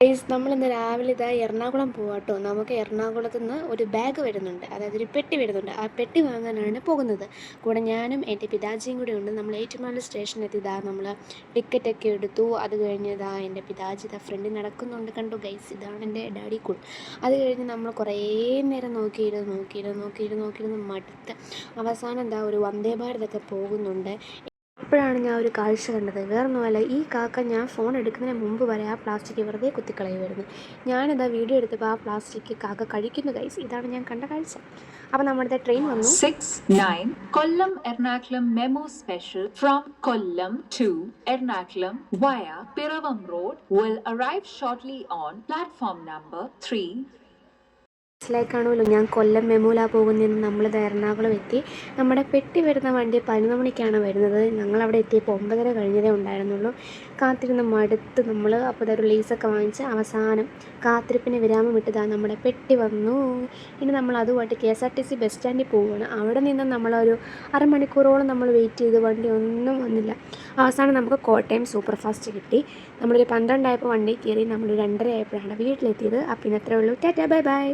Guys നമ്മളിന്ന് രാവിലെ ഇതാ എറണാകുളം പോവാട്ടോ. നമുക്ക് എറണാകുളത്ത് നിന്ന് ഒരു ബാഗ് വരുന്നുണ്ട്, അതായത് ഒരു പെട്ടി വരുന്നുണ്ട്. ആ പെട്ടി വാങ്ങാനാണ് പോകുന്നത്. കൂടെ ഞാനും എൻ്റെ പിതാജിയും കൂടെ ഉണ്ട്. നമ്മൾ ഏറ്റുമാനൂർ സ്റ്റേഷനിലെത്തി ഇതാ നമ്മൾ ടിക്കറ്റൊക്കെ എടുത്തു. അത് കഴിഞ്ഞ് ഇതാ എൻ്റെ പിതാജി ഇതാ ഫ്രണ്ടിൽ നടക്കുന്നുണ്ട്, കണ്ടു ഗൈസ്. ഇതാണ് എൻ്റെ ഡാഡി കൂൾ. അത് കഴിഞ്ഞ് നമ്മൾ കുറേ നേരം നോക്കിയിരുന്ന് മടുത്ത് അവസാനം എന്താ ഒരു വന്ദേ ഭാരതൊക്കെ പോകുന്നുണ്ട്. അപ്പോഴാണ് ഞാൻ ഒരു കാഴ്ച കണ്ടത്. വേറൊന്നുമല്ല, ഈ കാക്ക ഞാൻ ഫോൺ എടുക്കുന്നതിന് മുമ്പ് വരെ ആ പ്ലാസ്റ്റിക് വെറുതെ കുത്തിക്കളയുമായിരുന്നു. ഞാനിതാ വീഡിയോ എടുത്തപ്പോൾ ആ പ്ലാസ്റ്റിക് കാക്ക കഴിക്കുന്നു ഗൈസ്. ഇതാണ് ഞാൻ കണ്ട കാഴ്ച. അപ്പോൾ നമ്മുടെ ട്രെയിൻ വന്നു. 6-9 Kollam Ernakulam Memo Special from Kollam to Ernakulam via Piravam Road will arrive shortly on platform number 3. മനസ്സിലാക്കാണല്ലോ ഞാൻ കൊല്ലം മെമൂല പോകുന്നതെന്ന്. നമ്മളിത് എറണാകുളം എത്തി. നമ്മുടെ പെട്ടി വരുന്ന വണ്ടി 11 മണിക്കാണ് വരുന്നത്. ഞങ്ങളവിടെ എത്തിയപ്പോൾ 9:30 കഴിഞ്ഞതേ ഉണ്ടായിരുന്നുള്ളൂ. കാത്തിരുന്ന് മടുത്ത് നമ്മൾ അപ്പോൾ ഒരു ലീസൊക്കെ വാങ്ങിച്ച് അവസാനം കാത്തിരിപ്പിന് വിരാമം ഇട്ടതാണ്. നമ്മുടെ പെട്ടി വന്നു. ഇനി നമ്മൾ അതുമായിട്ട് KSRTC ബസ് സ്റ്റാൻഡിൽ പോവുകയാണ്. അവിടെ നിന്ന് നമ്മളൊരു അരമണിക്കൂറോളം നമ്മൾ വെയിറ്റ് ചെയ്ത് വണ്ടി ഒന്നും വന്നില്ല. അവസാനം നമുക്ക് കോട്ടയം സൂപ്പർ ഫാസ്റ്റ് കിട്ടി. നമ്മളൊരു 12 ആയപ്പോൾ വണ്ടി കയറി. നമ്മൾ 2:30 ആയപ്പോഴാണ് വീട്ടിലെത്തിയത്. അപ്പം ഇന്നത്രേ ഉള്ളൂ. Tata bye bye.